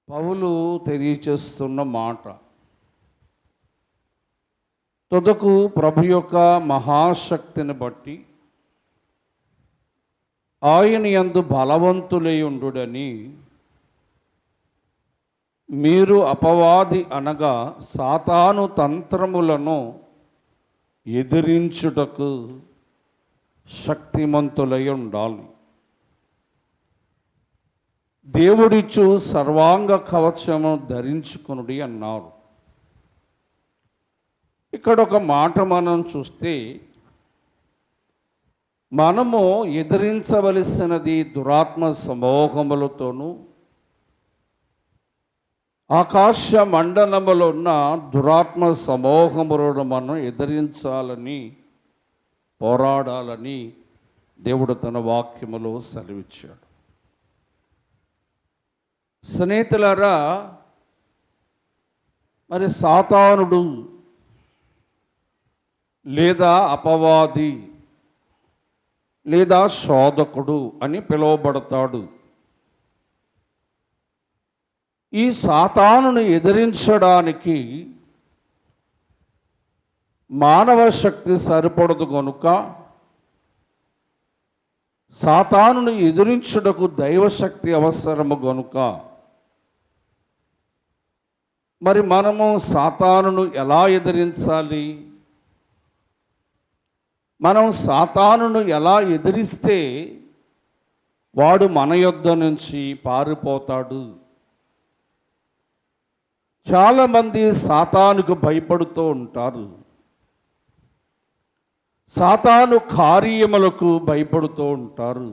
పౌలు తెలియచేస్తున్న మాట, తుదకు ప్రభు యొక్క మహాశక్తిని బట్టి ఆయన యందు బలవంతులై ఉండుడని మీరు అపవాది అనగా సాతాను తంత్రములను ఎదిరించుటకు శక్తిమంతులై ఉండాలి. దేవుడిచ్చు సర్వాంగ కవచము ధరించుకునుడి అన్నారు. ఇక్కడ ఒక మాట మనం చూస్తే, మనము ఎదిరించవలసినది దురాత్మ సమూహములతోనూ ఆకాశ మండలములో ఉన్న దురాత్మ సమూహములను మనం ఎదిరించాలని, పోరాడాలని దేవుడు తన వాక్యములో సెలవిచ్చాడు. స్నేహితులారా, మరి సాతానుడు లేదా అపవాది లేదా శోధకుడు అని పిలువబడతాడు. ఈ సాతానును ఎదిరించడానికి మానవ శక్తి సరిపడదు కనుక సాతానును ఎదిరించుటకు దైవశక్తి అవసరము గనుక మరి మనము సాతానును ఎలా ఎదిరించాలి? మనం సాతానును ఎలా ఎదిరిస్తే వాడు మన యొద్ద నుంచి పారిపోతాడు? చాలామంది సాతానుకు భయపడుతూ ఉంటారు, సాతాను కార్యములకు భయపడుతూ ఉంటారు,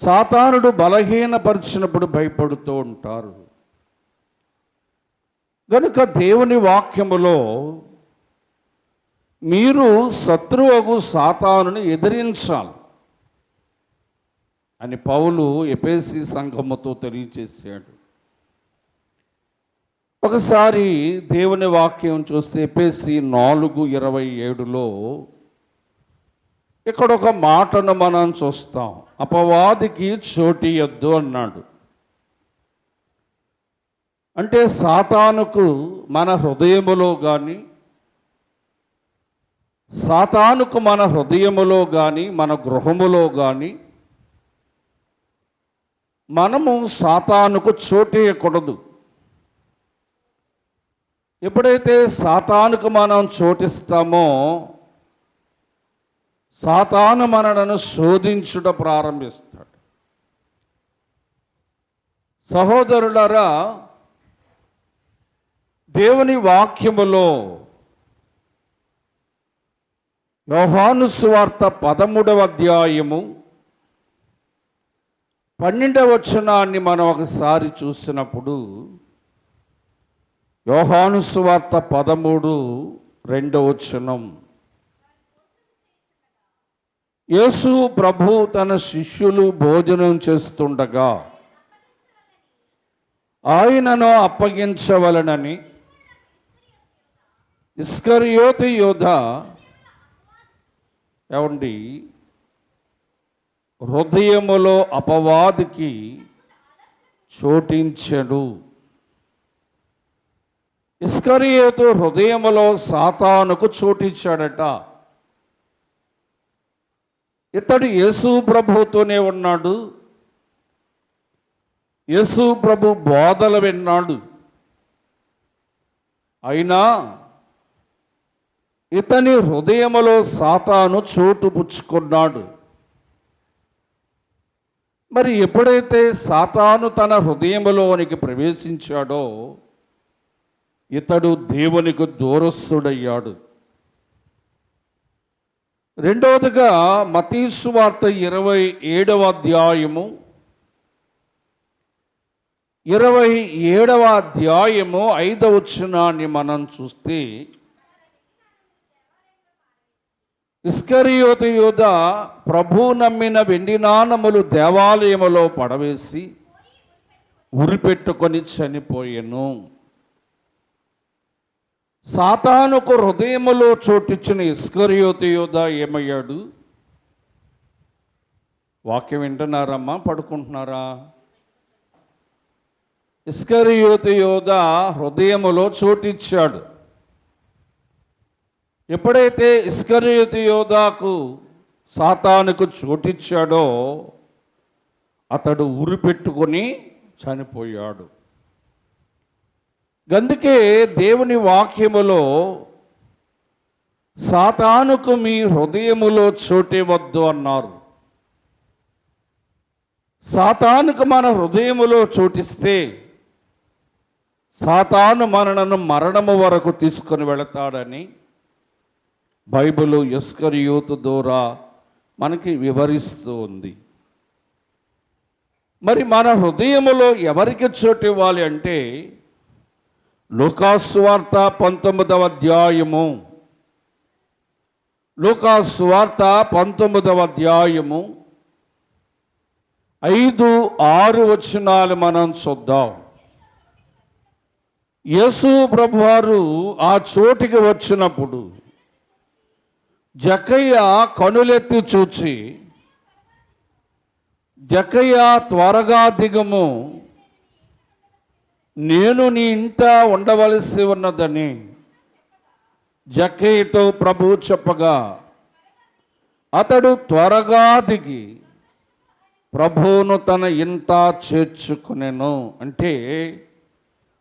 సాతానుడు బలహీనపరిచినప్పుడు భయపడుతూ ఉంటారు. కనుక దేవుని వాక్యములో మీరు శత్రువుకు సాతానుని ఎదిరించాలి అని పౌలు ఎఫెసీ సంఘముతో తెలియజేశాడు. ఒకసారి దేవుని వాక్యం చూస్తే ఎఫెసీ 4:27లో ఇక్కడ ఒక మాటను మనం చూస్తాం. అపవాదికి చోటియొద్దు అన్నాడు. అంటే సాతానుకు మన హృదయములో కానీ, సాతానుకు మన హృదయములో కానీ, మన గృహములో కానీ మనము సాతానుకు చోటేయకూడదు. ఎప్పుడైతే సాతానుకు మనం చోటిస్తామో సాతాను మనలను శోధించుట ప్రారంభిస్తాడు. సహోదరులారా, దేవుని వాక్యములో యోహాను సువార్త 13వ అధ్యాయము 12వ వచనాన్ని మనం ఒకసారి చూసినప్పుడు, యోహాను సువార్త 13:2 వచనం, యేసు ప్రభు తన శిష్యులు భోజనం చేస్తుండగా ఆయనను అప్పగించవలనని ఇస్కరియోతు యూదా ఏమండి హృదయములో అపవాదికి చోటించెను. ఇస్కరియోతు హృదయములో సాతానుకు చోటించాడట. ఇతడు యేసు ప్రభుతోనే ఉన్నాడు, యేసు ప్రభు బోధలు విన్నాడు. అయినా ఇతని హృదయములో సాతాను చోటు పుచ్చుకున్నాడు. మరి ఎప్పుడైతే సాతాను తన హృదయములోనికి ప్రవేశించాడో ఇతడు దేవునికి దూరస్తుడయ్యాడు. రెండవదిగా మత్తయి సువార్త 27వ అధ్యాయము 5వ వచనాన్ని మనం చూస్తే, ఇస్కరియోతు యూదా ప్రభు నమ్మిన వెండి నాణములు దేవాలయములో పడవేసి ఉరిపెట్టుకొని చనిపోయెను. సాతానుకు హృదయములో చోటిచ్చిన ఇస్కరియోతు యూదా ఏమయ్యాడు? వాక్యం వింటున్నారమ్మా? పడుకుంటున్నారా? ఇస్కరియోతు యోధ హృదయములో చోటిచ్చాడు. ఎప్పుడైతే ఇస్కరియోతు యోధాకు సాతానుకు చోటిచ్చాడో అతడు ఉరిపెట్టుకొని చనిపోయాడు. అందుకే దేవుని వాక్యములో సాతానుకు మీ హృదయములో చోటివ్వద్దు అన్నారు. సాతానుకు మన హృదయములో చోటిస్తే సాతాను మనలను మరణము వరకు తీసుకొని వెళతాడని బైబిలు ఇస్కరియోతు ద్వారా మనకి వివరిస్తూ ఉంది. మరి మన హృదయములో ఎవరికి చోటు ఇవ్వాలి అంటే లూకాసు వార్త 19వ అధ్యాయము 5-6 వచనాలు మనం చూద్దాం. యేసు ప్రభువారు ఆ చోటికి వచ్చినప్పుడు జక్కయ్య కనులెత్తి చూచి, జక్కయ్య త్వరగా దిగము, నేను నీ ఇంట ఉండవలసి ఉన్నదని జక్కయ్యతో ప్రభు చెప్పగా అతడు త్వరగా దిగి ప్రభువును తన ఇంట చేర్చుకునేను. అంటే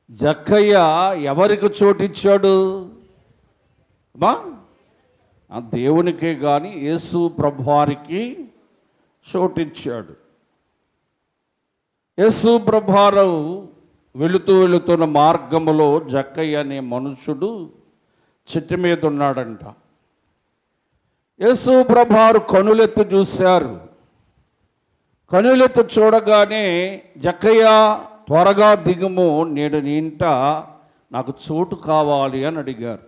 జక్కయ్య ఎవరికి చోటిచ్చాడు? ఆ దేవునికే కానీ యేసు ప్రభువారికి చోటిచ్చాడు. యేసు ప్రభువారు వెళుతున్న మార్గములో జక్కయ్య అనే మనుషుడు చెట్టు మీద ఉన్నాడంట. యేసు ప్రభువారు కనులెత్తి చూశారు. కనులెత్తి చూడగానే జక్కయ్య త్వరగా దిగుము, నేడు నీ ఇంట నాకు చోటు కావాలి అని అడిగారు.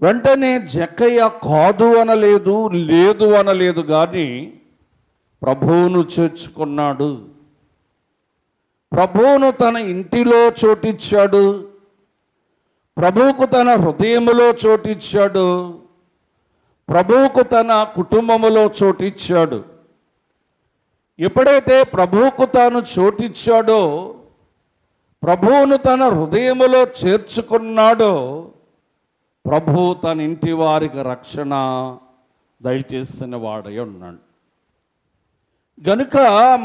వెంటనే జక్కయ్య కాదు అనలేదు, లేదు అనలేదు, కానీ ప్రభువును చేర్చుకున్నాడు. ప్రభువును తన ఇంటిలో చోటిచ్చాడు. ప్రభువుకు తన హృదయములో చోటిచ్చాడు. ప్రభువుకు తన కుటుంబములో చోటిచ్చాడు. ఎప్పుడైతే ప్రభువుకు తాను చోటిచ్చాడో, ప్రభువును తన హృదయములో చేర్చుకున్నాడో, ప్రభువు తన ఇంటి వారికి రక్షణ దయచేసిన వాడై ఉన్నాడు. గనుక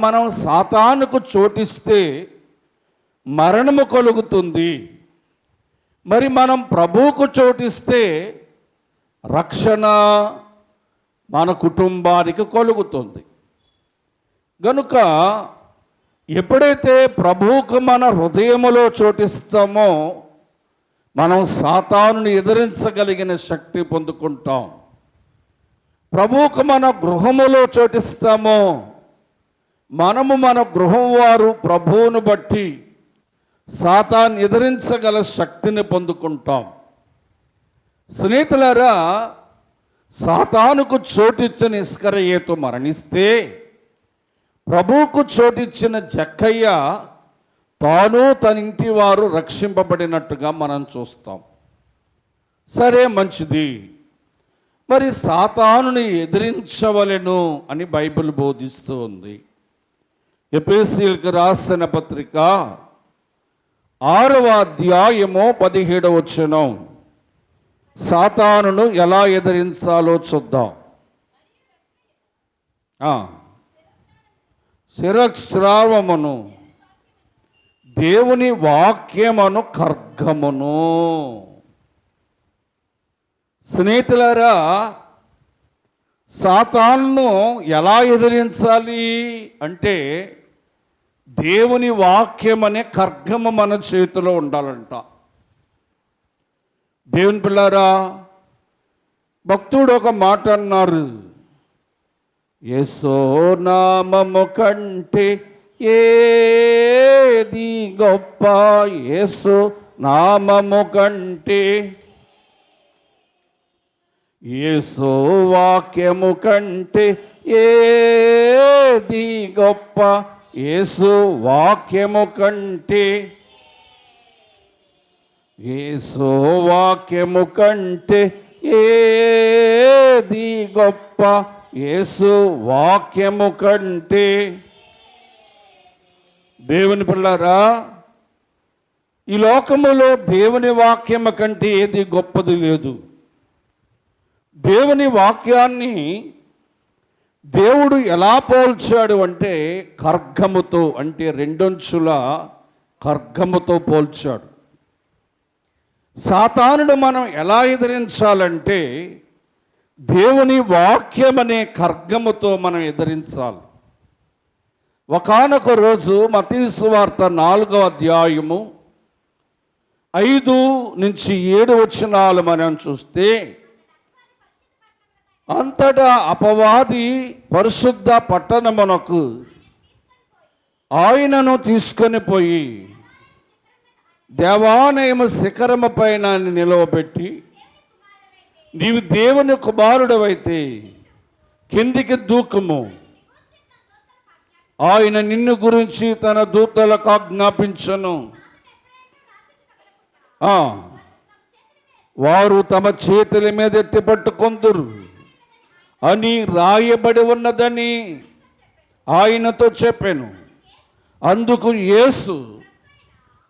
మనం సాతానుకు చోటిస్తే మరణము కలుగుతుంది. మరి మనం ప్రభువుకు చోటిస్తే రక్షణ మన కుటుంబానికి కలుగుతుంది. గనుక ఎప్పుడైతే ప్రభువుకు మన హృదయములో చోటిస్తామో మనం సాతానుని ఎదిరించగలిగిన శక్తి పొందుకుంటాం. ప్రభువుకు మన గృహములో చోటిస్తామో మనము మన గృహం వారు ప్రభువును బట్టి సాతాను ఎదిరించగల శక్తిని పొందుకుంటాం. స్నేహితులారా, సాతానుకు చోటిచ్చిన ఇస్కరియోతు మరణిస్తే ప్రభువుకు చోటిచ్చిన జక్కయ్య తాను తన ఇంటి వారు రక్షింపబడినట్టుగా మనం చూస్తాం. సరే, మంచిది. మరి సాతానుని ఎదిరించవలెను అని బైబిల్ బోధిస్తూ ఉంది. ఎఫెసీయులకు రాసిన పత్రిక 6వ అధ్యాయము 17వ వచనం సాతానును ఎలా ఎదిరించాలో చూద్దాం. శిరస్త్రావమును దేవుని వాక్యమును ఖడ్గమును. స్నేహితులారా, సాతానును ఎలా ఎదిరించాలి అంటే దేవుని వాక్యం అనే ఖడ్గము మన చేతిలో ఉండాలంట. దేవుని పిల్లారా, భక్తుడు ఒక మాట అన్నారు, యేసు నామము కంటే ఏది గొప్ప, యేసు నామము కంటే, యేసు వాక్యము కంటే ఏది గొప్ప, యేసు వాక్యము కంటే, యేసు వాక్యము కంటే ఏది గొప్ప, యేసు వాక్యము కంటే, దేవుని పిల్లారా, ఈ లోకములో దేవుని వాక్యము కంటే ఏది గొప్పది లేదు. దేవుని వాక్యాన్ని దేవుడు ఎలా పోల్చాడు అంటే ఖడ్గముతో, అంటే రెండొంచుల ఖడ్గముతో పోల్చాడు. సాతానుడు మనం ఎలా ఎదిరించాలంటే దేవుని వాక్యం అనే ఖడ్గముతో మనం ఎదిరించాలి. ఒకానొక రోజు మత్తయి సువార్త 4వ అధ్యాయము 5 నుంచి 7 వచనాలు మనం చూస్తే, అంతటా అపవాది పరిశుద్ధ పట్టణమునకు ఆయనను తీసుకొని పోయి దేవాలయము శిఖరము పైన నిలవబెట్టి, నీవు దేవుని కుమారుడవైతే కిందికి దూకుము, ఆయన నిన్ను గురించి తన దూతలకు ఆజ్ఞాపించను, వారు తమ చేతుల మీద ఎత్తి పట్టుకొందురు అని రాయబడి ఉన్నదని ఆయనతో చెప్పాను. అందుకు యేసు,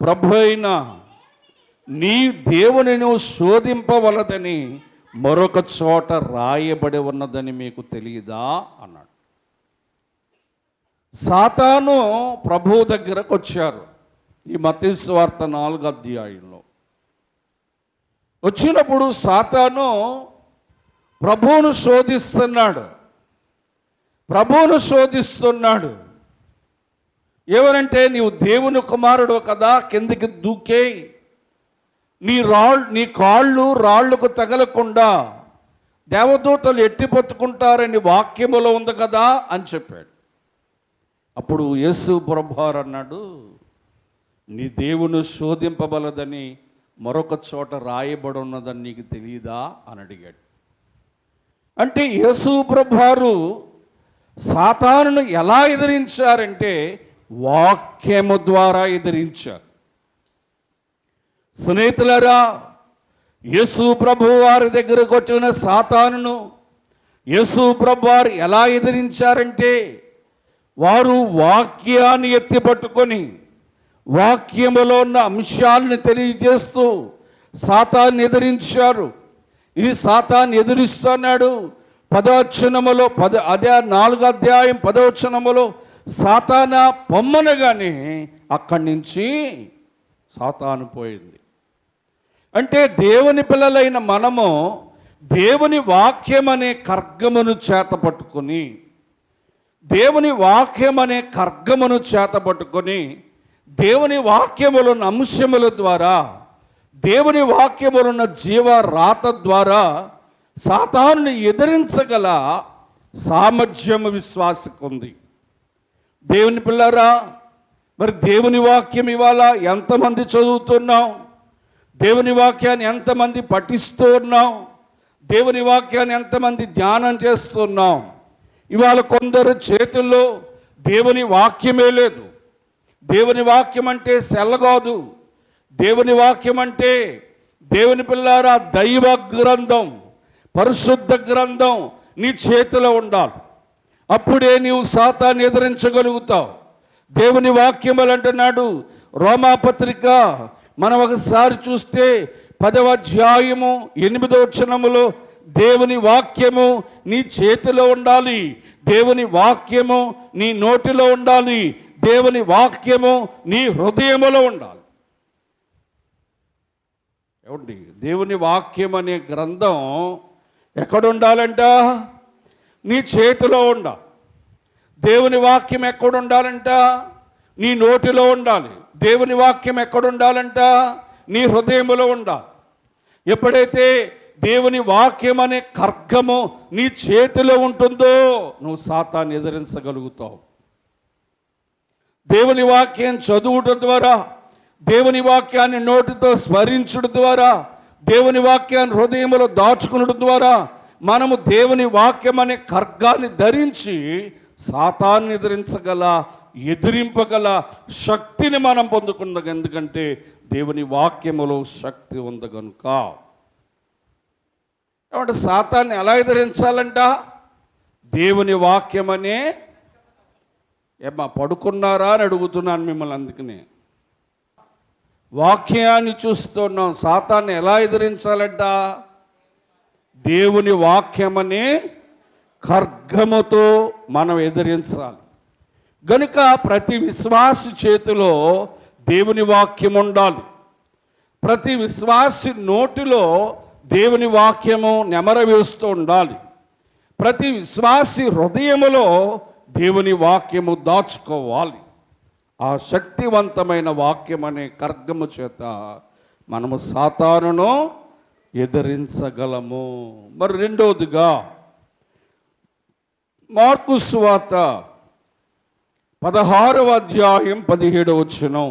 ప్రభు అయిన నీ దేవుని నువ్వు శోధింపవలదని మరొక చోట రాయబడి ఉన్నదని మీకు తెలియదా అన్నాడు. సాతాను ప్రభు దగ్గరకు వచ్చారు ఈ మత్తయి సువార్త 4వ అధ్యాయంలో. వచ్చినప్పుడు సాతాను ప్రభువును శోధిస్తున్నాడు. ఎవరంటే, నీవు దేవుని కుమారుడు కదా, కిందికి దూకే, నీ కాళ్ళు రాళ్లకు తగలకుండా దేవదూతలు ఎట్టిపట్టుకుంటారని వాక్యములో ఉంది కదా అని చెప్పాడు. అప్పుడు యేసు ప్రభువారు అన్నాడు, నీ దేవుని శోధింపబలదని మరొక చోట రాయబడి ఉన్నదని నీకు తెలియదా అని అడిగాడు. అంటే యేసు ప్రభువారు సాతానును ఎలా ఎదిరించారంటే వాక్యము ద్వారా ఎదిరించారు. స్నేహితులారా, యేసు ప్రభువు వారి దగ్గరకు వచ్చిన సాతానును యేసు ప్రభువారు ఎలా ఎదిరించారంటే, వారు వాక్యాన్ని ఎత్తిపట్టుకొని వాక్యములో ఉన్న అంశాలను తెలియజేస్తూ సాతాన్ని ఎదిరించారు. ఇది సాతాన్ని ఎదిరిస్తున్నాడు. 10వ వచనములో 4వ అధ్యాయం 10వ వచనములో సాతానా పొమ్మనగానే అక్కడి నుంచి సాతాను పోయింది. అంటే దేవుని పిల్లలైన మనము దేవుని వాక్యం అనే ఖడ్గమును చేతపట్టుకొని, దేవుని వాక్యం అనే ఖడ్గమును చేతపట్టుకొని దేవుని వాక్యములున్న అంశముల ద్వారా, దేవుని వాక్యములున్న జీవ రాత ద్వారా సాతానుని ఎదిరించగల సామర్థ్యము విశ్వాసకు ఉంది. దేవుని పిల్లరా, మరి దేవుని వాక్యం ఇవాళ ఎంతమంది చదువుతున్నాం? దేవుని వాక్యాన్ని ఎంతమంది పఠిస్తూ ఉన్నాం? దేవుని వాక్యాన్ని ఎంతమంది ధ్యానం చేస్తున్నాం? ఇవాళ కొందరు చేతుల్లో దేవుని వాక్యమే లేదు. దేవుని వాక్యం అంటే సెల్ల కాదు. దేవుని వాక్యం అంటే, దేవుని పిల్లారా, దైవ గ్రంథం, పరిశుద్ధ గ్రంథం నీ చేతిలో ఉండాలి. అప్పుడే నీవు సాతాన్ని ఎదిరించగలుగుతావు. దేవుని వాక్యములు అంటున్నాడు రోమాపత్రిక, మనం ఒకసారి చూస్తే 10వ అధ్యాయము 8వ వచనములో, దేవుని వాక్యము నీ చేతిలో ఉండాలి, దేవుని వాక్యము నీ నోటిలో ఉండాలి, దేవుని వాక్యము నీ హృదయములో ఉండాలి. ఏమండి, దేవుని వాక్యం అనే గ్రంథం ఎక్కడ ఉండాలంట? నీ చేతిలో ఉండాలి. దేవుని వాక్యం ఎక్కడ ఉండాలంట? నీ నోటిలో ఉండాలి. దేవుని వాక్యం ఎక్కడ ఉండాలంట? నీ హృదయములో ఉండాలి. ఎప్పుడైతే దేవుని వాక్యం అనే ఖడ్గము నీ చేతిలో ఉంటుందో నువ్వు సాతాన్ని ఎదిరించగలుగుతావు. దేవుని వాక్యం చదువుట ద్వారా, దేవుని వాక్యాన్ని నోటితో స్మరించడం ద్వారా, దేవుని వాక్యాన్ని హృదయములో దాచుకునడం ద్వారా మనము దేవుని వాక్యం అనే ఖడ్గాన్ని ధరించి సాతాన్ని ఎదిరింపగల శక్తిని మనం పొందుకున్నాం. ఎందుకంటే దేవుని వాక్యములో శక్తి ఉంది కనుక. కాబట్టి సాతాన్ని ఎలా ఎదిరించాలంట? దేవుని వాక్యమనే ఏమ్మా పడుకున్నారా అని అడుగుతున్నాను మిమ్మల్ని. అందుకనే వాక్యాన్ని చూస్తున్నాం. సాతాన్ని ఎలా ఎదిరించాలంట? దేవుని వాక్యమనే ఖడ్గముతో మనం ఎదిరించాలి. గనుక ప్రతి విశ్వాసి చేతిలో దేవుని వాక్యం ఉండాలి. ప్రతి విశ్వాసి నోటిలో దేవుని వాక్యము నెమరవేస్తూ ఉండాలి. ప్రతి విశ్వాసి హృదయములో దేవుని వాక్యము దాచుకోవాలి. ఆ శక్తివంతమైన వాక్యం అనే ఖడ్గము చేత మనము సాతానును ఎదిరించగలము. మరి రెండవదిగా మార్కు సువార్త 16వ అధ్యాయం 17వ వచనం.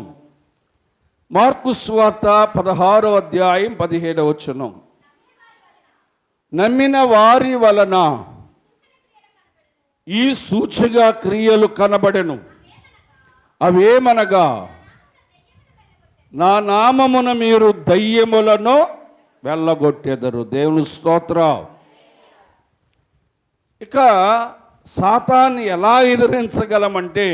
మార్కు సువార్త 16వ అధ్యాయం 17వ వచనం. నమ్మిన వారి వలన ఈ సూచక క్రియలు కనబడెను. అవేమనగా, నా నామమున మీరు దయ్యములను వెళ్ళగొట్టెదరు. దేవుని స్తోత్రం. ఇక సాతాన్ని ఎలా ఎదిరించగలమంటే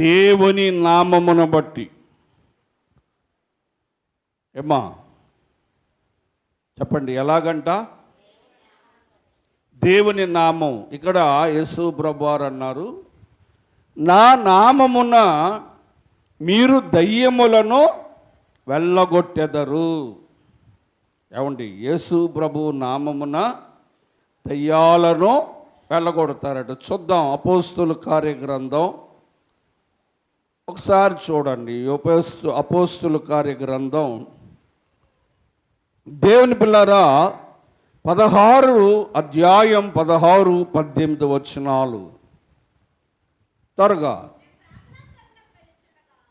దేవుని నామమును బట్టి. ఏమ్మా చెప్పండి, ఎలాగంట? దేవుని నామం. ఇక్కడ యేసు ప్రభువారు అన్నారు, నా నామమున మీరు దయ్యములను వెళ్ళగొట్టెదరు. ఏమండి, యేసు ప్రభు నామమున దయ్యాలను వెళ్ళగొడతారట. చూద్దాం అపోస్తుల కార్యగ్రంథం ఒకసారి చూడండి. అపోస్తుల కార్యగ్రంథం దేవుని పిల్లరా 16 అధ్యాయం 16, 18 వచనాలు. త్వరగా.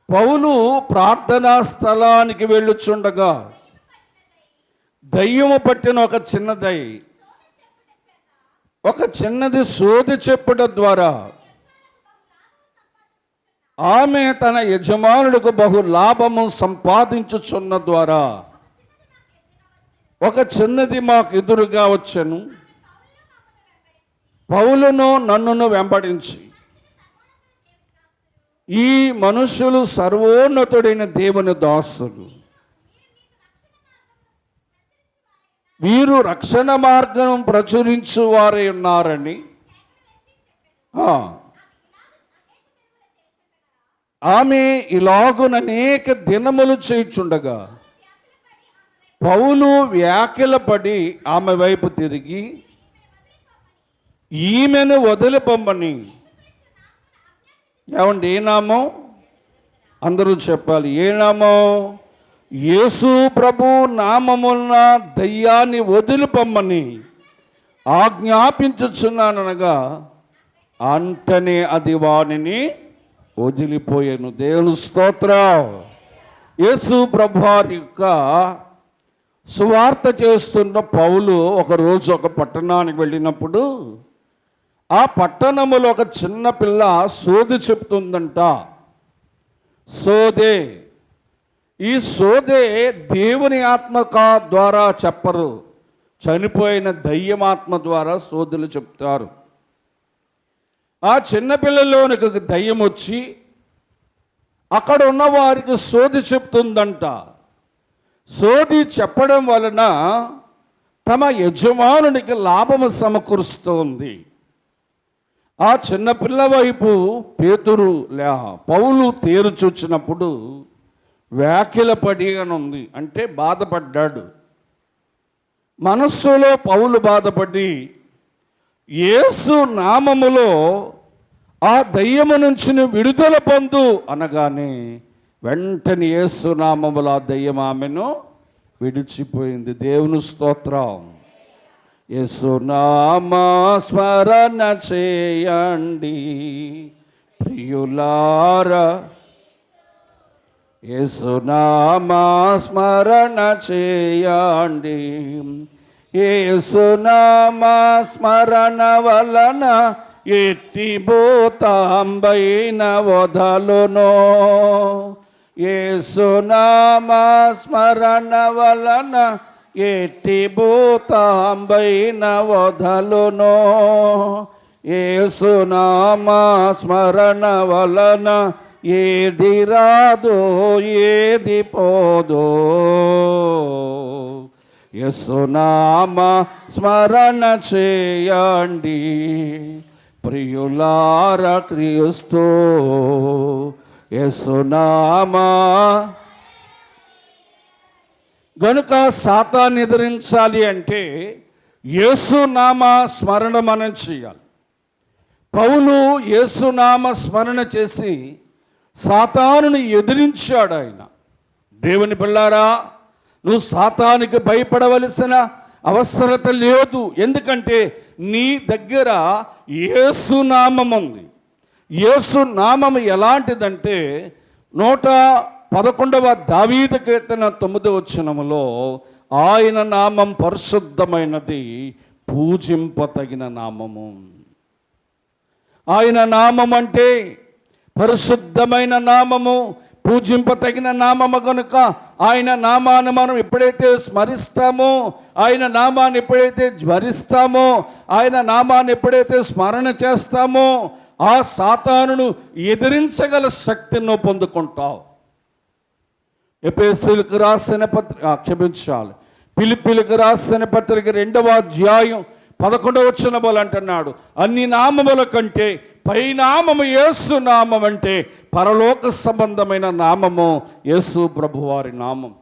పౌలు ప్రార్థనా స్థలానికి వెళ్ళుచుండగా దయ్యము పట్టిన ఒక చిన్నది సోది చెప్పుట ద్వారా ఆమె తన యజమానుడికి బహు లాభము సంపాదించుచున్న ద్వారా ఒక చిన్నది మాకు ఎదురుగా వచ్చెను. పౌలును నన్నును వెంబడించి, ఈ మనుషులు సర్వోన్నతుడైన దేవుని దాసులు, వీరు రక్షణ మార్గం ప్రచురించు వారై ఉన్నారని ఆమె ఇలాగున అనేక దినములు చేయుచుండగా పౌలు వ్యాకులపడి ఆమె వైపు తిరిగి, ఈమెను వదిలిపమ్మని. ఏమండి, ఏ నామం? అందరూ చెప్పాలి, ఏ నామం? యేసు ప్రభు నామమున దయ్యాన్ని వదిలిపమ్మని ఆజ్ఞాపించుచున్నాననగా అంటనే అది వానిని వదిలిపోయాను. దేవుని స్తోత్రం. యేసు ప్రభు వారి యొక్క సువార్త చేస్తున్న పౌలు ఒకరోజు ఒక పట్టణానికి వెళ్ళినప్పుడు ఆ పట్టణములో ఒక చిన్న పిల్ల సోది చెప్తుందంట. సోదే. ఈ సోదే దేవుని ఆత్మ ద్వారా చెప్పరు, చనిపోయిన దయ్యమాత్మ ద్వారా సోదులు చెప్తారు. ఆ చిన్నపిల్లలోనికి దయ్యం వచ్చి అక్కడ ఉన్న వారికి సోది చెప్తుందంట. సోది చెప్పడం వలన తమ యజమానునికి లాభము సమకూరుస్తోంది. ఆ చిన్నపిల్ల వైపు పౌలు తేరుచొచ్చినప్పుడు వ్యాఖ్యలపడి అని ఉంది, అంటే బాధపడ్డాడు. మనస్సులో పౌలు బాధపడి యేసు నామములో ఆ దయ్యము నుంచి విడుదల పొందు అనగానే వెంటనే యేసు నామములో ఆ దయ్యం ఆమెను విడిచిపోయింది. దేవుని స్తోత్రం. యేసు నామ స్మరణ చేయండి ప్రియులారా, యేసు నామ స్మరణ చేయండి. యేసు నామ స్మరణ వలన ఎట్టి భూతాంబైన వదలునో. యేసు నామ స్మరణ వలన ఎట్టి భూతాంబైన వదలునో. యేసునామ స్మరణ వలన ఏది రాదో ఏది పోదో. యేసునామ స్మరణ చేయండి ప్రియులార క్రీస్తు యేసునామ. గనుక సాతాన్ని ఎదిరించాలి అంటే యేసునామ స్మరణ మనం చేయాలి. పౌలు యేసునామ స్మరణ చేసి సాతానుని ఎదిరించాడు. ఆయన దేవుని పిల్లారా, నువ్వు సాతానికి భయపడవలసిన అవసరత లేదు. ఎందుకంటే నీ దగ్గర యేసునామం ఉంది. యేసునామం ఎలాంటిదంటే 111వ దావీదు కీర్తన 9వ వచనములో ఆయన నామం పరిశుద్ధమైనది, పూజింపతగిన నామము. ఆయన నామం అంటే పరిశుద్ధమైన నామము, పూజింపతగిన నామము. కనుక ఆయన నామాన్ని మనం ఎప్పుడైతే స్మరిస్తామో, ఆయన నామాన్ని ఎప్పుడైతే జ్వరిస్తామో, ఆయన నామాన్ని ఎప్పుడైతే స్మరణ చేస్తామో, ఆ సాతానును ఎదిరించగల శక్తిని పొందుకుంటావు. ఎఫెసీయులకు రాసిన పత్రిక క్షమించాలి ఫిలిప్పీయులకు రాసిన పత్రిక 2వ అధ్యాయం 11వ వచనములు అంటున్నాడు, అన్ని నామముల కంటే పై నామము యేసు నామం అంటే పరలోక సంబంధమైన నామము యేసు ప్రభువారి నామం.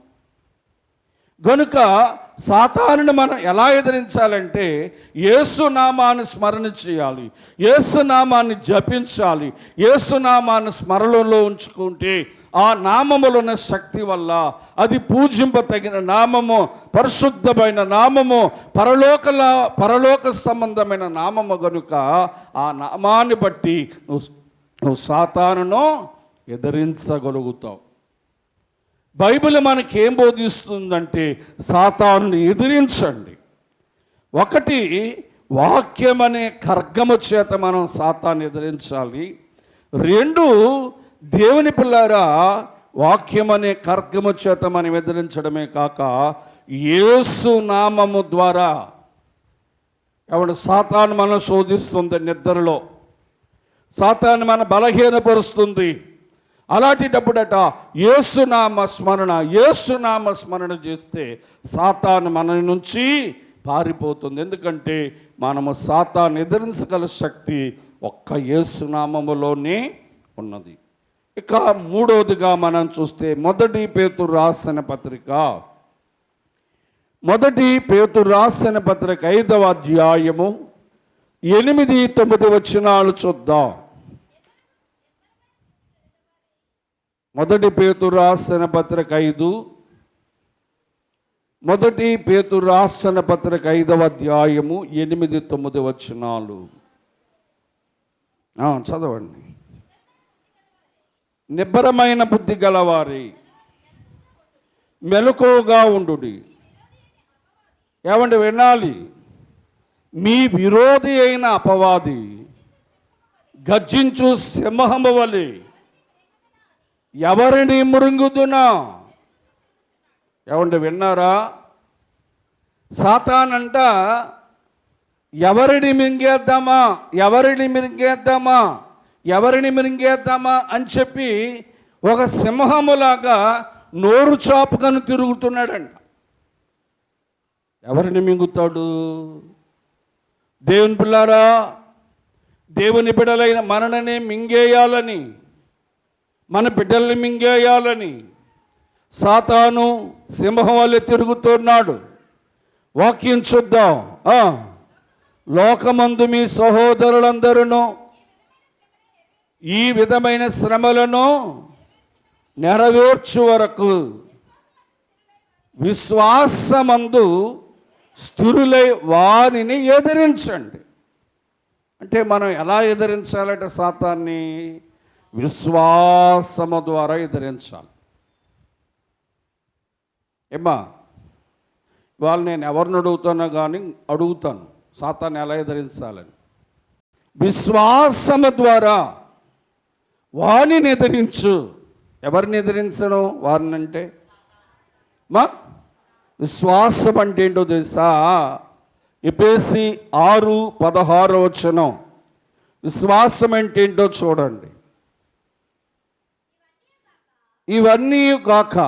గనుక సాతానుని మనం ఎలా ఎదిరించాలంటే యేసు నామాన్ని స్మరణ చేయాలి, యేసు నామాన్ని జపించాలి. యేసు నామాన్ని స్మరణలో ఉంచుకుంటే ఆ నామములో ఉన్న శక్తి వల్ల అది పూజింపతగిన నామము, పరిశుద్ధమైన నామము, పరలోక సంబంధమైన నామము. గనుక ఆ నామాన్ని బట్టి నువ్వు సాతానును ఎదిరించగలుగుతావు. బైబిల్ మనకి ఏం బోధిస్తుందంటే సాతానుని ఎదిరించండి. 1 వాక్యం అనే ఖడ్గము చేత మనం సాతాన్ని ఎదిరించాలి. 2 దేవుని పిల్లారా, వాక్యం అనే ఖడ్గము చేత మనం ఎదిరించడమే కాక యేసు నామము ద్వారా. ఎవడు సాతాను మనం శోధిస్తుంది, నిద్రలో సాతాను మన బలహీనపరుస్తుంది. అలాంటిటప్పుడట యేసునామ స్మరణ చేస్తే సాతాను మన నుంచి పారిపోతుంది. ఎందుకంటే మనము సాతాను ఎదిరించగల శక్తి ఒక్క యేసునామములోనే ఉన్నది. ఇక 3వదిగా మనం చూస్తే 1 పేతురు రాసిన పత్రిక 5వ అధ్యాయము 8, 9 వచనాలు చూద్దాం. 1 పేతురు రాసిన పత్రిక 5వ అధ్యాయము 8, 9 వచనాలు చదవండి. నిబ్బరమైన బుద్ధి గలవారి మెలకువగా ఉండుడి. ఏమండి వినాలి, మీ విరోధి అయిన అపవాది గర్జించు సింహము వలె ఎవరిని మృంగుదునా. ఏమండి విన్నారా? సాతానంట ఎవరిని మింగేద్దామా అని చెప్పి ఒక సింహములాగా నోరు చాపుకొని తిరుగుతున్నాడంట. ఎవరిని మింగుతాడు? దేవుని పిల్లారా, దేవుని బిడ్డలైన మననే మింగేయాలని, మన బిడ్డల్ని మింగేయాలని సాతాను సింహం వల్లే తిరుగుతున్నాడు. వాక్యం చూద్దాం. లోకమందు మీ సహోదరులందరూ ఈ విధమైన శ్రమలను నెరవేర్చు వరకు విశ్వాసమందు స్థిరులై వారిని ఎదిరించండి. అంటే మనం ఎలా ఎదిరించాలంటే సాతాన్ని విశ్వాసము ద్వారా ఎదిరించాలి. ఏమ్మా, ఇవాళ నేను ఎవరిని అడుగుతానో కానీ అడుగుతాను, సాతాన్ని ఎలా ఎదిరించాలని. విశ్వాసము ద్వారా వారిని ఎదిరించు. ఎవరిని ఎదిరించడం? వారిని అంటే విశ్వాసం అంటే ఏంటో తెలుసా? ఎఫెసీ 6:16 వచనం. విశ్వాసం అంటే ఏంటో చూడండి. ఇవన్నీ కాక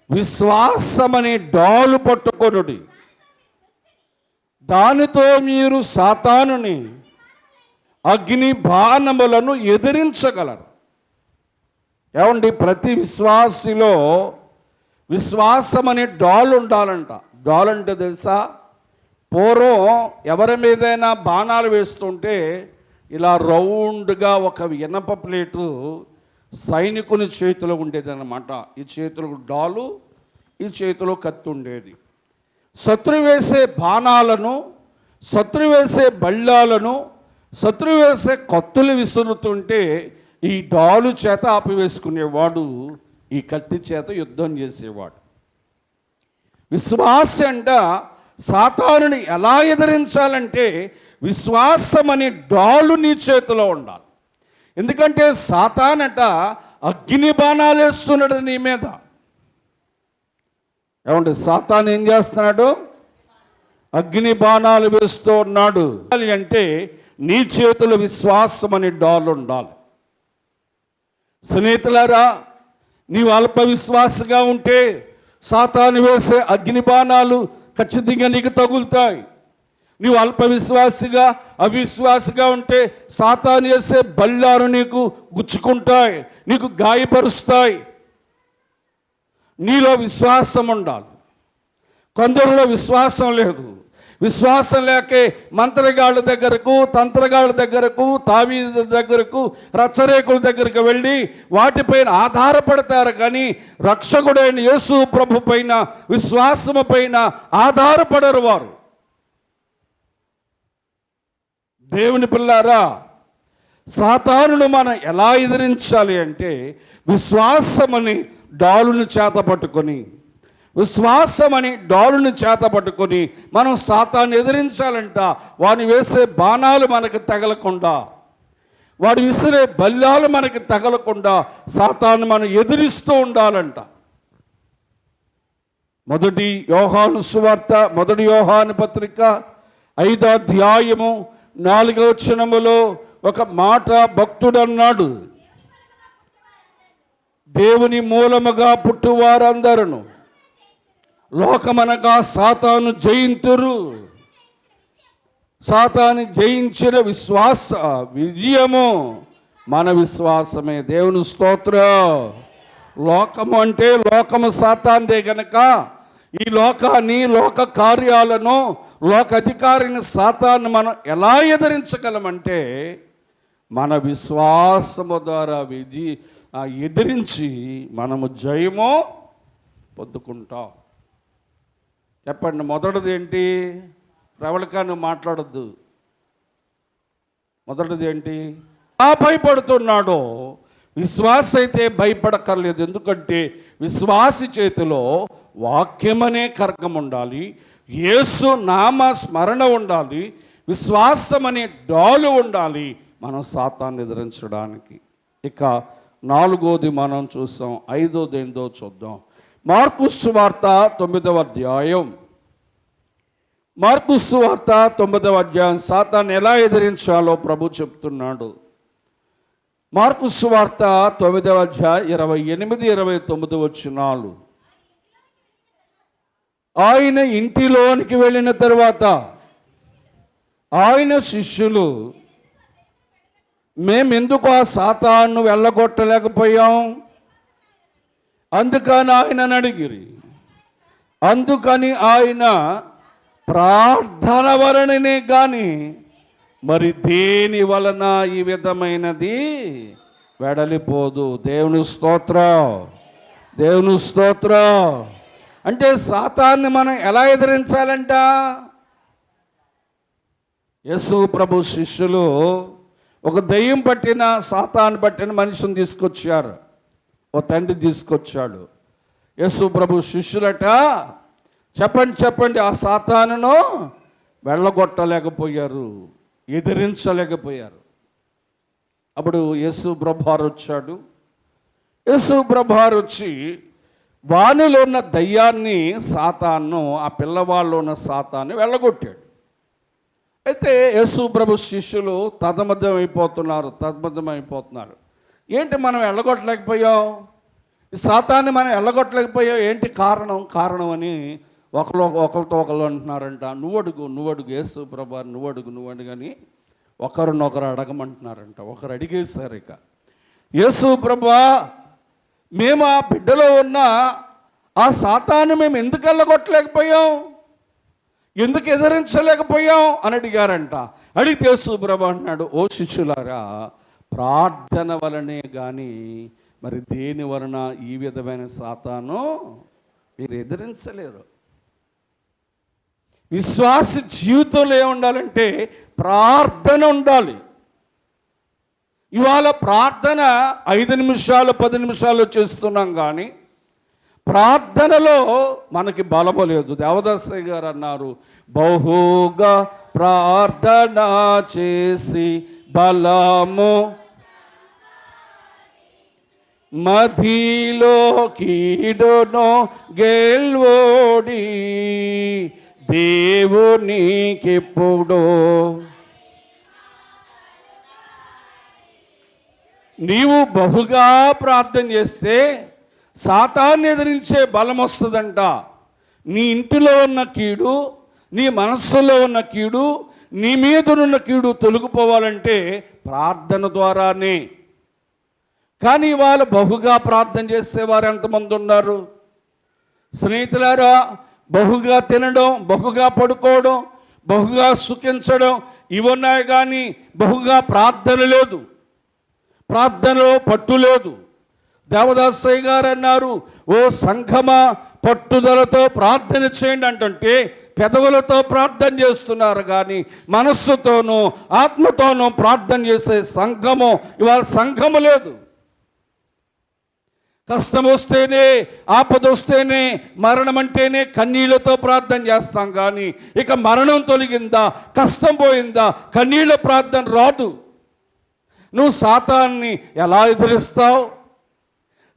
విశ్వాసమనే డాలు పట్టుకొనుడి, దానితో మీరు సాతానుని అగ్ని బాణములను ఎదిరించగలరు. ఏమండి, ప్రతి విశ్వాసిలో విశ్వాసం అనే డాల్ ఉండాలంట. డాల్ అంటే తెలుసా? పూర్వం ఎవరి మీదైనా బాణాలు వేస్తుంటే ఇలా రౌండ్గా ఒక ఇనప ప్లేటు సైనికుని చేతిలో ఉండేది అన్నమాట. ఈ చేతిలో డాలు, ఈ చేతిలో కత్తి ఉండేది. శత్రు వేసే బాణాలను, శత్రు వేసే బళ్ళాలను, శత్రు వేసే కత్తులు విసురుతుంటే ఈ డాలు చేత ఆపివేసుకునేవాడు, ఈ కత్తి చేత యుద్ధం చేసేవాడు. విశ్వాసం అంట సాతానుని ఎలా ఎదిరించాలంటే విశ్వాసం అనే డాలు నీ చేతిలో ఉండాలి. ఎందుకంటే సాతానట అగ్ని బాణాలు వేస్తున్నాడు నీ మీద. ఏమంటే సాతాను ఏం చేస్తున్నాడు? అగ్ని బాణాలు వేస్తూ ఉన్నాడు. అంటే నీ చేతుల విశ్వాసం అనే డాలు ఉండాలి. స్నేహితులారా, నీవు అల్ప విశ్వాసగా ఉంటే సాతాను వేసే అగ్ని బాణాలు ఖచ్చితంగా నీకు తగులుతాయి. నీవు అల్ప విశ్వాసిగా, అవిశ్వాసిగా ఉంటే సాతాను వేసే బల్లాలు నీకు గుచ్చుకుంటాయి, నీకు గాయపరుస్తాయి. నీలో విశ్వాసం ఉండాలి. కొందరిలో విశ్వాసం లేదు. విశ్వాసం లేకే మంత్రగాళ్ళ దగ్గరకు, తంత్రగాళ్ళ దగ్గరకు, తావీదు దగ్గరకు, రచ్చరేకుల దగ్గరకు వెళ్ళి వాటిపైన ఆధారపడతారు. కానీ రక్షకుడైన యేసు ప్రభు పైన, విశ్వాసము పైన ఆధారపడరు వారు. దేవుని పిల్లారా, సాతానును మనం ఎలా ఎదిరించాలి అంటే విశ్వాసమని డాలును చేత పట్టుకొని, విశ్వాసమని డాలును చేత పట్టుకొని మనం సాతాన్ని ఎదిరించాలంట. వాడిని వేసే బాణాలు మనకు తగలకుండా, వాడు విసిరే బల్లాలు మనకి తగలకుండా సాతాను మనం ఎదిరిస్తూ ఉండాలంట. మొదటి యోహాను సువార్త, మొదటి యోహాను పత్రిక 5వ అధ్యాయము 4వ వచనములో ఒక మాట భక్తుడు అన్నాడు, దేవుని మూలముగా పుట్టువారందరూ లోకమనగా సాతాను జయింతురు. సాతాను జయించిన విశ్వాస విజయము మన విశ్వాసమే. దేవుని స్తోత్రం. లోకము అంటే లోకము సాతానుదే గనక ఈ లోకాన్ని, లోక కార్యాలను, లోక అధికారిని సాతాను మనం ఎలా ఎదిరించగలమంటే మన విశ్వాసము ద్వారా ఎదిరించి మనము జయము పొందుకుంటాం. చెప్పండి, మొదటిది ఏంటి? ప్రవళిక నువ్వు మాట్లాడద్దు. మొదటిది ఏంటి? భయపడుతున్నాడో విశ్వాస అయితే భయపడక్కర్లేదు. ఎందుకంటే విశ్వాసి చేతిలో వాక్యమనే ఖడ్గం ఉండాలి, యేసు నామ స్మరణ ఉండాలి, విశ్వాసం అనే డాలు ఉండాలి మనం సాతాన్ని ఎదిరించడానికి. ఇక 4వది మనం చూసాం. 5వది ఏందో చూద్దాం. మార్కు సువార్త 9వ అధ్యాయం. మార్కు సువార్త 9వ అధ్యాయం సాతాన్ని ఎలా ఎదిరించాలో ప్రభు చెప్తున్నాడు. మార్కు సువార్త 9వ అధ్యాయం 28, 29 వచనాలు. ఆయన ఇంటిలోనికి వెళ్ళిన తర్వాత ఆయన శిష్యులు, మేమెందుకు ఆ సాతాను వెళ్ళగొట్టలేకపోయాం? అందుకని ఆయనను అడిగిరి. అందుకని ఆయన ప్రార్థన వలననే కానీ మరి దేని వలన ఈ విధమైనది వెడలిపోదు. దేవుని స్తోత్రం, దేవుని స్తోత్రం. అంటే సాతాన్ని మనం ఎలా ఎదిరించాలంట? యేసు ప్రభు శిష్యులు ఒక దెయ్యం పట్టిన, సాతాను పట్టిన మనిషిని తీసుకొచ్చారు. ఓ తండ్రి తీసుకొచ్చాడు. యేసు ప్రభు శిష్యులట, చెప్పండి ఆ సాతానును వెళ్ళగొట్టలేకపోయారు, ఎదిరించలేకపోయారు. అప్పుడు యేసు ప్రభువారు వచ్చాడు. యేసు ప్రభువారు వచ్చి వానిలో ఉన్న దయ్యాన్ని, సాతాను, ఆ పిల్లవాళ్ళు ఉన్న సాతాన్ని వెళ్ళగొట్టాడు. అయితే యేసు ప్రభు శిష్యులు తదమధ్యమైపోతున్నారు. ఏంటి మనం వెళ్ళగొట్టలేకపోయాం, ఈ సాతాన్ని మనం వెళ్ళగొట్టలేకపోయాం, ఏంటి కారణం అని ఒకరితో ఒకరు అంటున్నారంట. నువ్వు అడుగు యేసు ప్రభు, నువ్వు అడుగు అని ఒకరినొకరు అడగమంటున్నారంట. ఒకరు అడిగేశారు, ఇక యేసు ప్రభు మేము ఆ బిడ్డలో ఉన్న ఆ సాతాన్ని మేము ఎందుకు వెళ్ళగొట్టలేకపోయాం, ఎందుకు ఎదిరించలేకపోయాం అని అడిగారంట. అడిగితే యేసు ప్రభు అంటున్నాడు, ఓ శిష్యులారా, ప్రార్థన వలనే కానీ మరి దేని వలన ఈ విధమైన సాతాను మీరు ఎదిరించలేరు. విశ్వాస జీవితంలో ఏముండాలంటే ప్రార్థన ఉండాలి. ఇవాళ ప్రార్థన 5 నిమిషాలు 10 నిమిషాలు చేస్తున్నాం, కానీ ప్రార్థనలో మనకి బలము లేదు. దేవదాసయ్య గారు అన్నారు, బహుగా ప్రార్థన చేసి బలము మదిలో కీడును గెల్వోడి దేవునికెప్పుడో. నీవు బహుగా ప్రార్థన చేస్తే సాతాన్ని ఎదిరించే బలం వస్తుందంట. నీ ఇంటిలో ఉన్న కీడు, నీ మనస్సులో ఉన్న కీడు, నీ మీదనున్న కీడు తొలగిపోవాలంటే ప్రార్థన ద్వారానే. కానీ ఇవాళ బహుగా ప్రార్థన చేసేవారు ఎంతమంది ఉన్నారు? స్నేహితులారా, బహుగా తినడం, బహుగా పడుకోవడం, బహుగా సుఖించడం ఇవన్నాయి, కానీ బహుగా ప్రార్థన లేదు, ప్రార్థనలో పట్టు లేదు. దేవదాసయ్య గారు అన్నారు, ఓ సంఘమా పట్టుదలతో ప్రార్థన చేయండి అంటుంటే పెదవులతో ప్రార్థన చేస్తున్నారు, కానీ మనస్సుతోనూ ఆత్మతోనూ ప్రార్థన చేసే సంఘము ఇవాళ సంఘము లేదు. కష్టం వస్తేనే, ఆపద వస్తేనే, మరణం అంటేనే కన్నీళ్లతో ప్రార్థన చేస్తాం, కానీ ఇక మరణం తొలగిందా, కష్టం పోయిందా, కన్నీళ్ళ ప్రార్థన రాదు. నువ్వు సాతాన్ని ఎలా ఎదిరిస్తావు?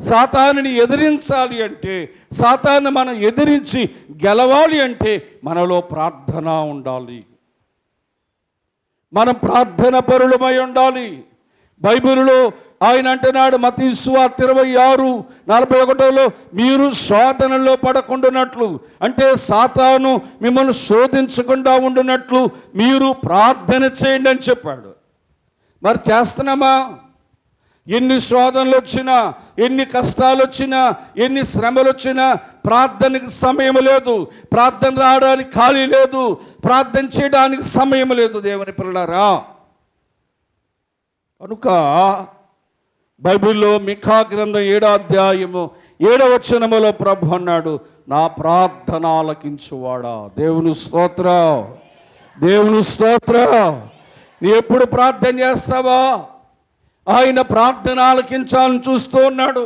సాతాన్ని ఎదిరించాలి అంటే, సాతాన్ని మనం ఎదిరించి గెలవాలి అంటే మనలో ప్రార్థన ఉండాలి. మనం ప్రార్థన పరులమై ఉండాలి. బైబిల్లో ఆయన అంటున్నాడు, మత్తయి సువార్త 26:41 మీరు శోధనలో పడకుండానట్లు, అంటే సాతాను మిమ్మల్ని శోధించకుండా ఉండునట్లు మీరు ప్రార్థన చేయండి అని చెప్పాడు. మరి చేస్తున్నామా? ఎన్ని శోధనలు వచ్చినా, ఎన్ని కష్టాలు వచ్చినా, ఎన్ని శ్రమలు వచ్చినా ప్రార్థనకి సమయం లేదు, ప్రార్థన రావడానికి ఖాళీ లేదు, ప్రార్థన చేయడానికి సమయం లేదు దేవుని పిల్లలారా. కనుక బైబిల్లో మిఖా గ్రంథం 7:7 ప్రభు అన్నాడు, నా ప్రార్థన ఆలకించువాడా. దేవుని స్తోత్రం, దేవుని స్తోత్రం. నీ ఎప్పుడు ప్రార్థన చేస్తావా? ఆయన ప్రార్థన ఆలకించాలని చూస్తూ ఉన్నాడు.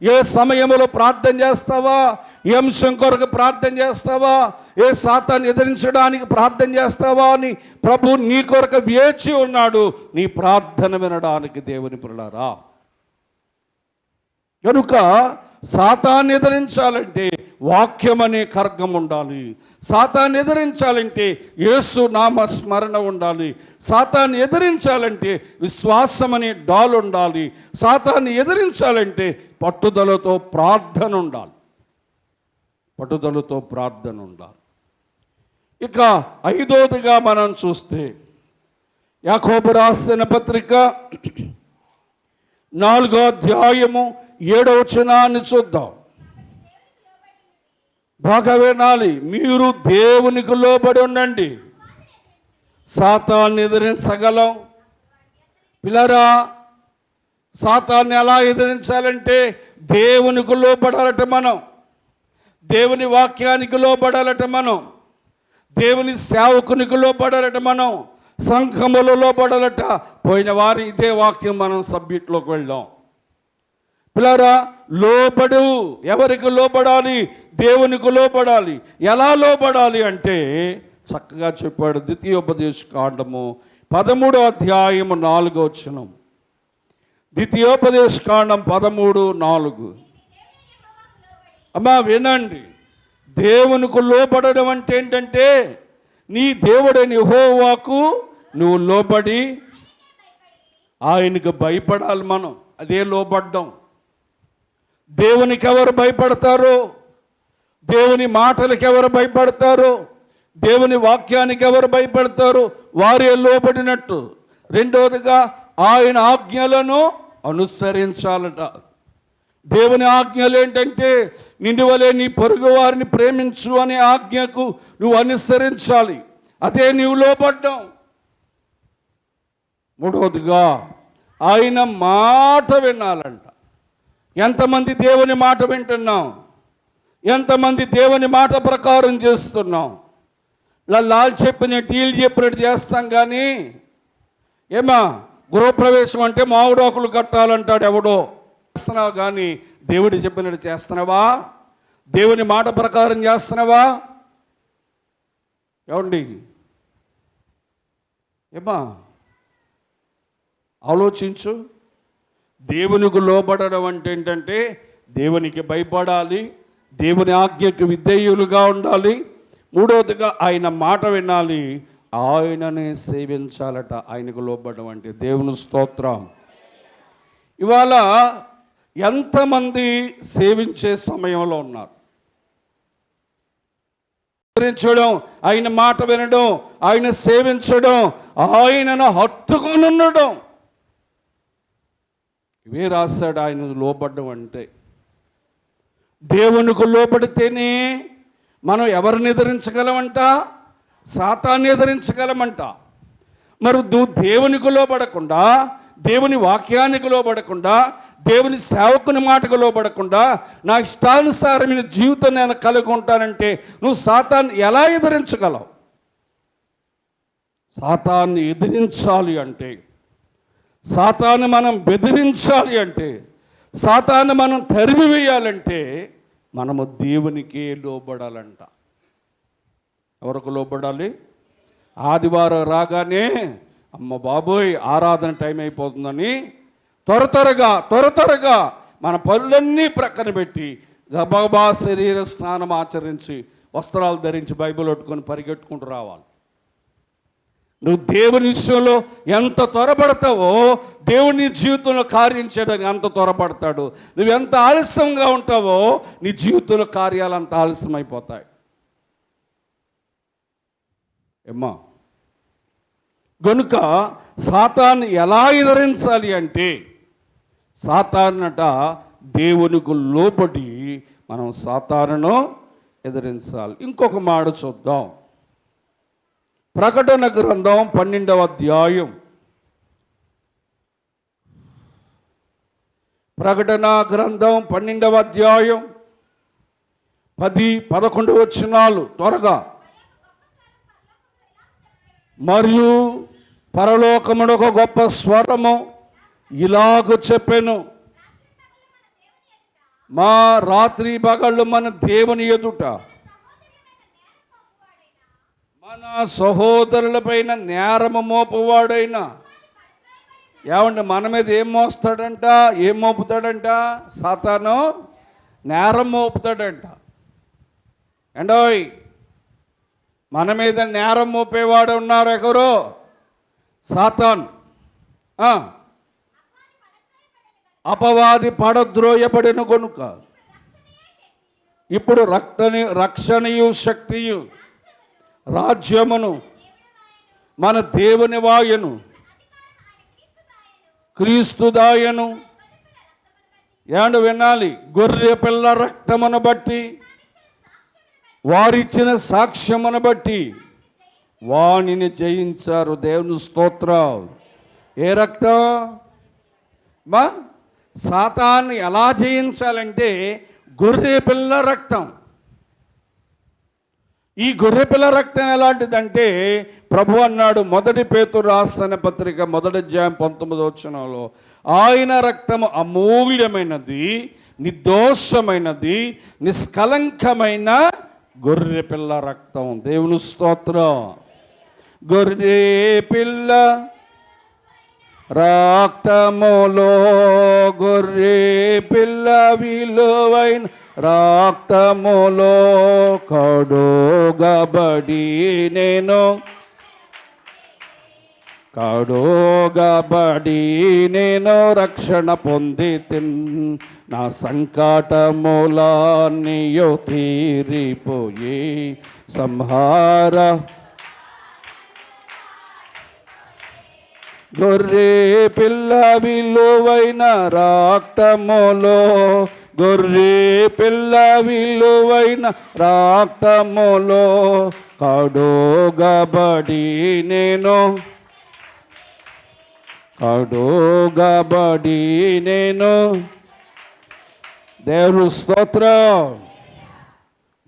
ఏ సమయంలో ప్రార్థన చేస్తావా? ఏ అంశం కొరకు ప్రార్థన చేస్తావా? ఏ సాతాన్ని ఎదిరించడానికి ప్రార్థన చేస్తావా అని ప్రభు నీ కొరకు వేచి ఉన్నాడు, నీ ప్రార్థన వినడానికి దేవుని పిల్లలారా. కనుక సాతాన్ని ఎదిరించాలంటే వాక్యం అనే ఖడ్గం ఉండాలి. సాతాన్ని ఎదిరించాలంటే యేసు నామ స్మరణ ఉండాలి. సాతాన్ని ఎదిరించాలంటే విశ్వాసం అనే డాల్ ఉండాలి. సాతాన్ని ఎదిరించాలంటే పట్టుదలతో ప్రార్థన ఉండాలి, పట్టుదలతో ప్రార్థన ఉండాలి. ఇక 5వదిగా మనం చూస్తే యాకోబు రాసిన పత్రిక 4:7 చూద్దాం. బాగా వినాలి. మీరు దేవునికి లోబడి ఉండండి, సాతాన్ని ఎదిరించగలం. పిల్లరా, సాతాన్ని ఎలా ఎదిరించాలంటే దేవునికి లోబడాలట మనం, దేవుని వాక్యానికి లోబడాలట మనం, దేవుని సేవకునికి లోబడాలట మనం, సంఘములో లోబడాలట. పోయిన వారి ఇదే వాక్యం మనం సబ్జెక్ట్లోకి వెళ్దాం. పిల్లరా, లోబడు. ఎవరికి లోబడాలి? దేవునికి లోబడాలి. ఎలా లోబడాలి అంటే చక్కగా చెప్పాడు. ద్వితీయోపదేశకాండము 13:4. ద్వితీయోపదేశకాండం 13:4. అమ్మా వినండి, దేవునికి లోబడడం అంటే ఏంటంటే నీ దేవుడైన యెహోవాకు నువ్వు లోబడి ఆయనకు భయపడాలి. మనం అదే లోబడ్డం. దేవునికి ఎవరు భయపడతారు? దేవుని మాటలకు ఎవరు భయపడతారు? దేవుని వాక్యానికి ఎవరు భయపడతారు? వారే లోబడినట్టు. రెండవదిగా ఆయన ఆజ్ఞలను అనుసరించాలట. దేవుని ఆజ్ఞలు ఏంటంటే నిన్ను వలె నీ పొరుగు వారిని ప్రేమించు అనే ఆజ్ఞకు నువ్వు అనుసరించాలి. అదే నీవు లోబడ్డం. మూడవదిగా ఆయన మాట వినాలంట. ఎంతమంది దేవుని మాట వింటున్నాం? ఎంతమంది దేవుని మాట ప్రకారం చేస్తున్నాం? లాల్ చెప్పినట్టు వీళ్ళు చెప్పినట్టు చేస్తాం. కానీ ఏమా గృహప్రవేశం అంటే మామిడాకులు కట్టాలంటాడు ఎవడో. చేస్తున్నావు కానీ దేవుడు చెప్పినట్టు చేస్తున్నావా? దేవుని మాట ప్రకారం చేస్తున్నావా? ఏమండి ఏమా ఆలోచించు. దేవునికి లోబడడం అంటే ఏంటంటే దేవునికి భయపడాలి, దేవుని ఆజ్ఞకు విధేయులుగా ఉండాలి. మూడవదిగా ఆయన మాట వినాలి, ఆయననే సేవించాలట. ఆయనకు లోబడడం అంటే. దేవుని స్తోత్రం. ఇవాళ ఎంతమంది సేవించే సమయంలో ఉన్నారు? సేవించడం, ఆయన మాట వినడం, ఆయన సేవించడం, ఆయనను హత్తుకొని ఉండడం, ఇవే రాశాడు. ఆయన లోబడ్డం అంటే దేవునికి లోబడితేనే మనం ఎవరిని ఎదిరించగలమంట? సాతాన్ని ఎదిరించగలమంట. మరి నువ్వు దేవునికి లోబడకుండా, దేవుని వాక్యానికి లోబడకుండా, దేవుని సేవకుని మాటకు లోబడకుండా నా ఇష్టానుసారమైన జీవితం నేను కలిగి ఉంటానంటే నువ్వు సాతాన్ని ఎలా ఎదిరించగలవు? సాతాన్ని ఎదిరించాలి అంటే, సాతాన్ని మనం బెదిరించాలి అంటే, సాతాన్ని మనం తరిమివేయాలంటే మనము దేవునికే లోబడాలంట. ఎవరికి లోబడాలి? ఆదివారం రాగానే అమ్మ బాబోయ్ ఆరాధన టైం అయిపోతుందని త్వరగా మన పనులన్నీ ప్రక్కన పెట్టి గబగబా శరీర స్నానం ఆచరించి వస్త్రాలు ధరించి బైబిల్ పట్టుకొని పరిగెట్టుకుంటూ రావాలి. నువ్వు దేవుని విషయంలో ఎంత త్వరపడతావో దేవుని జీవితంలో కార్యం చేయడానికి అంత త్వరపడతాడు. నువ్వు ఎంత ఆలస్యంగా ఉంటావో నీ జీవితంలో కార్యాలు అంత ఆలస్యం అయిపోతాయి. ఏమ్మా గనుక సాతాన్ని ఎలా ఎదిరించాలి అంటే సాతాన్నట దేవునికి లోబడి మనం సాతానును ఎదిరించాలి. ఇంకొక మాట చూద్దాం. ప్రకటన గ్రంథం 12వ అధ్యాయం. ప్రకటన గ్రంథం 12వ అధ్యాయం 10-11 వచనాలు త్వరగా. మరియు పరలోకమున ఒక గొప్ప స్వరము ఇలాగ చెప్పెను, మా రాత్రి పగళ్ళు మన దేవుని ఎదుట మన సహోదరులపైన నేరము మోపువాడైనా. ఏమండి మన మీద ఏం మోస్తాడంట? ఏం మోపుతాడంట? సాతాను నేరం మోపుతాడంట. ఎండోయ్ మన మీద నేరం మోపేవాడు ఉన్నారు ఎవరో? సాతాన్. అపవాది పడద్రోయబడిన గనుక ఇప్పుడు రక్షణయు శక్తియు రాజ్యమును మన దేవుని వాయును క్రీస్తుదాయను. ఏమండి వినాలి? గొర్రె పిల్ల రక్తమును బట్టి, వారిచ్చిన సాక్ష్యమును బట్టి వాణిని జయించారు. దేవుని స్తోత్రం. ఏ రక్తం? మా సాతాన్ని ఎలా జయించాలంటే గొర్రె పిల్ల రక్తం. ఈ గొర్రె పిల్ల రక్తం ఎలాంటిదంటే ప్రభు అన్నాడు మొదటి పేతురు రాసిన పత్రిక 1వ అధ్యాయం 19వ వచనంలో, ఆయన రక్తము అమూల్యమైనది, నిర్దోషమైనది, నిష్కలంకమైన గొర్రె పిల్ల రక్తం. దేవుని స్తోత్రం. గొర్రె పిల్ల రక్తములో గొర్రె పిల్ల విలువైన రక్తములో కడుగబడి నేను రక్షణ పొంది నా సంకటములన్నీయు తీరిపోయి సంహార గొర్రె పిల్ల విలువైన రక్తములో రక్తములో కడుగబడి నేను దేవుని స్తోత్రం.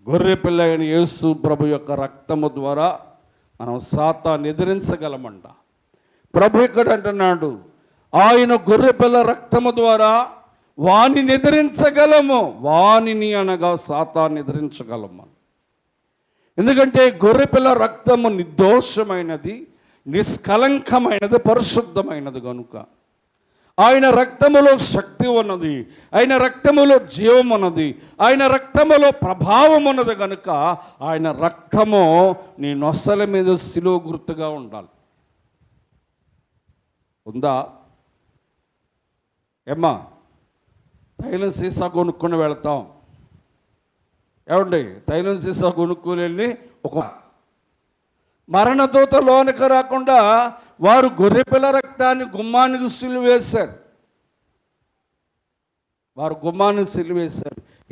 గొర్రె పిల్ల అయిన యేసు ప్రభు యొక్క రక్తము ద్వారా మనం సాతాన్ని ఎదిరించగలమంట. ప్రభు ఇక్కడ అంటున్నాడు, ఆయన గొర్రె పిల్ల రక్తము ద్వారా వానిని ఎదిరించగలము. వానిని అనగా సాతాన్ని ఎదిరించగలము. ఎందుకంటే గొర్రె పిల్ల రక్తము నిర్దోషమైనది, నిష్కలంకమైనది, పరిశుద్ధమైనది కనుక ఆయన రక్తములో శక్తి ఉన్నది, ఆయన రక్తములో జీవం ఉన్నది, ఆయన రక్తములో ప్రభావం ఉన్నది కనుక ఆయన రక్తము నీ నొసల మీద శిలువ గుర్తుగా ఉండాలి. ఉందా? ఏమ్మా, తైలం సీసా కొనుక్కొని వెళ్తాం. ఏమండి, తైలం సీసా కొనుక్కొని వెళ్ళి ఒక మరణదూత లోనికి రాకుండా వారు గొర్రెపిల్ల రక్తాన్ని గుమ్మానికి సిలువేశారు.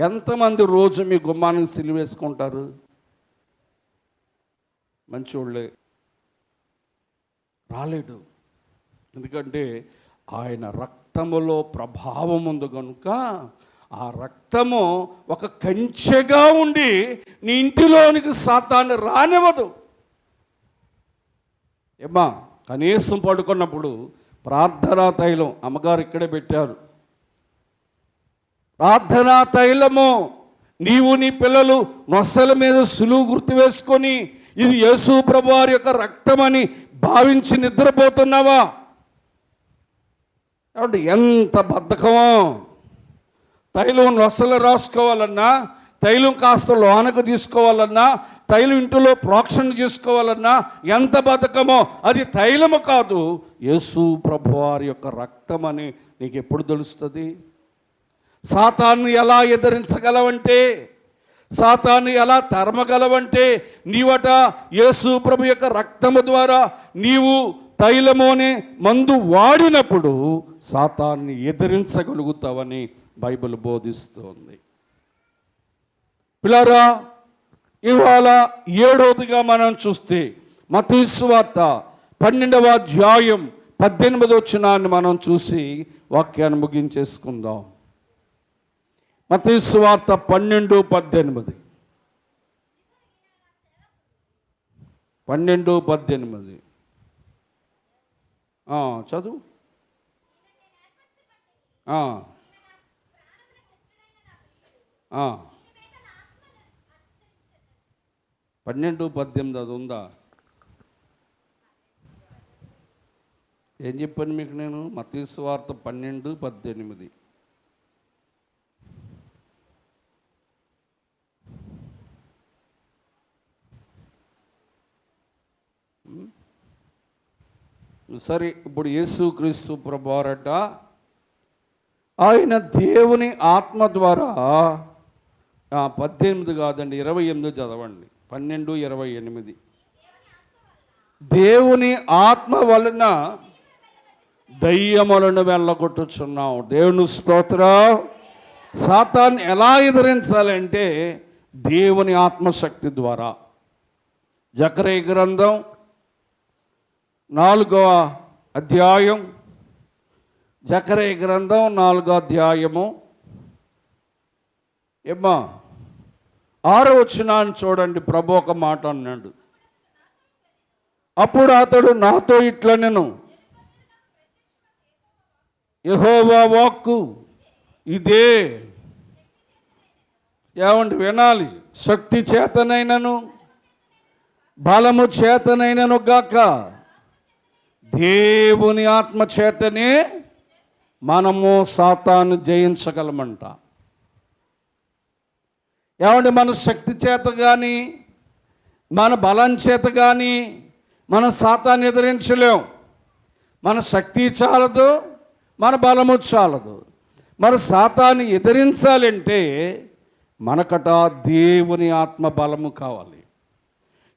ఎంతమంది రోజు మీ గుమ్మానికి సిలువేసుకుంటారు? మంచోళ్ళే. రాలేడు. ఎందుకంటే ఆయన రక్తములో ప్రభావం ఉంది కనుక ఆ రక్తము ఒక కంచెగా ఉండి నీ ఇంటిలోనికి సాతాన్ని రానివ్వదు. ఏమ్మా, కనీసం పడుకున్నప్పుడు ప్రార్థనా తైలం అమ్మగారు ఇక్కడే పెట్టారు. ప్రార్థనా తైలము నీవు నీ పిల్లలు నొసల మీద సులువు గుర్తు వేసుకొని ఇది యేసు ప్రభు వారి యొక్క రక్తమని భావించి నిద్రపోతున్నావా? కాబట్టి ఎంత బద్ధకమో. తైలం నొసలు రాసుకోవాలన్నా, తైలం కాస్త లోనకు తీసుకోవాలన్నా, తైలం ఇంటిలో ప్రోక్షణ చేసుకోవాలన్నా ఎంత బద్ధకమో. అది తైలము కాదు, యేసు ప్రభు వారి యొక్క రక్తమని నీకు ఎప్పుడు తెలుస్తుంది? సాతాన్ని ఎలా ఎదిరించగలవంటే, సాతాన్ని ఎలా తరమగలవంటే నీవట యేసు ప్రభు యొక్క రక్తము ద్వారా నీవు తైలము అనే మందు వాడినప్పుడు సాతాన్ని ఎదిరించగలుగుతావని బైబిల్ బోధిస్తోంది. పిల్లరా, ఇవాళ 7వదిగా మనం చూస్తే మత్తయి సువార్త 12వ అధ్యాయం 18వ వచనాన్ని మనం చూసి వాక్యాన్ని ముగించేసుకుందాం. మత్తయి సువార్త 12:18. 12:18 చదువు. 12:18 అది ఉందా? ఏం చెప్పాను మీకు నేను? మత్తయి సువార్త 12:18. సరే, ఇప్పుడు యేసుక్రీస్తు ప్రభువారట ఆయన దేవుని ఆత్మ ద్వారా 18 కాదండి 28 చదవండి. 12:28. దేవుని ఆత్మ వలన దయ్యములను వెళ్ళగొట్టుచున్నాం. దేవుని స్తోత్రం. సాతాన్ని ఎలా ఎదిరించాలంటే దేవుని ఆత్మశక్తి ద్వారా. జకరియా గ్రంథం 4వ అధ్యాయం, జకరియా గ్రంథం 4వ అధ్యాయము ఏమ్మా 6వ వచనాన్ని చూడండి. ప్రభు ఒక మాట అన్నాడు. అప్పుడు అతడు నాతో ఇట్లా, నేను యెహోవా వాక్కు ఇదే. ఏమండి, వినాలి. శక్తి చేతనైనను బలము చేతనైనను గాక దేవుని ఆత్మ చేతనే మనము సాతాను జయించగలమంట. ఏమంటే మన శక్తి చేత కానీ మన బలం చేత కానీ మన సాతాన్ని ఎదిరించలేం. మన శక్తి చాలదు, మన బలము చాలదు. మరి సాతాన్ని ఎదిరించాలంటే మనకట దేవుని ఆత్మ బలము కావాలి.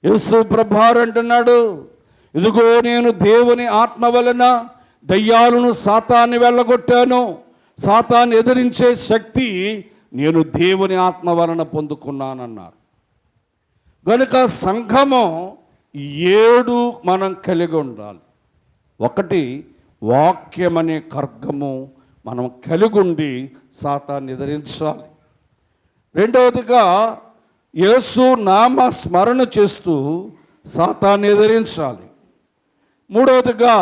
యేసు ప్రభువారు అంటున్నాడు, ఇదిగో నేను దేవుని ఆత్మ వలన దయ్యాలను సాతాన్ని వెళ్ళగొట్టాను. సాతాన్ని ఎదిరించే శక్తి నేను దేవుని ఆత్మ వలన పొందుకున్నానన్నారు. కనుక సంఘము 7 మనం కలిగి ఉండాలి. 1 వాక్యం అనే ఖడ్గము మనం కలిగి ఉండి సాతాన్ని ఎదిరించాలి. 2వదిగా యేసు నామ స్మరణ చేస్తూ సాతాన్ని ఎదిరించాలి. 3వదిగా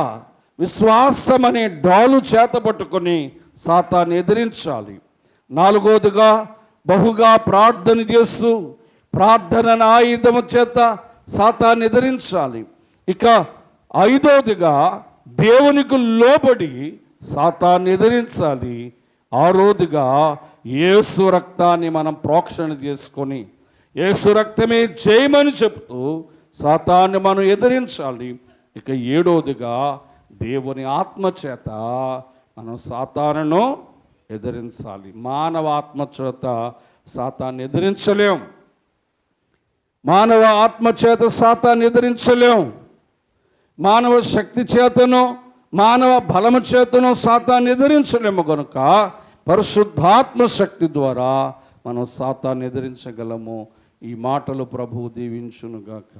విశ్వాసం అనే డాలు చేత పట్టుకొని సాతాన్ని ఎదిరించాలి. 4వదిగా బహుగా ప్రార్థన చేస్తూ ప్రార్థన ఆయుధము చేత సాతాన్ని ఎదిరించాలి. ఇక 5వదిగా దేవునికి లోబడి సాతాన్ని ఎదిరించాలి. 6వదిగా యేసు రక్తాన్ని మనం ప్రోక్షణ చేసుకొని యేసు రక్తమే జయమని చెప్తూ సాతాన్ని మనం ఎదిరించాలి. ఇక 7వదిగా దేవుని ఆత్మ చేత మనం సాతానును ఎదిరించాలి. మానవ ఆత్మ చేత సాతాన్ని ఎదిరించలేం. మానవ ఆత్మ చేత సాతాన్ని ఎదిరించలేం. మానవ శక్తి చేతను మానవ బలము చేతను సాతాన్ని ఎదిరించలేము. కనుక పరిశుద్ధాత్మ శక్తి ద్వారా మనం సాతాన్ని ఎదిరించగలము. ఈ మాటలు ప్రభువు దీవించునుగాక.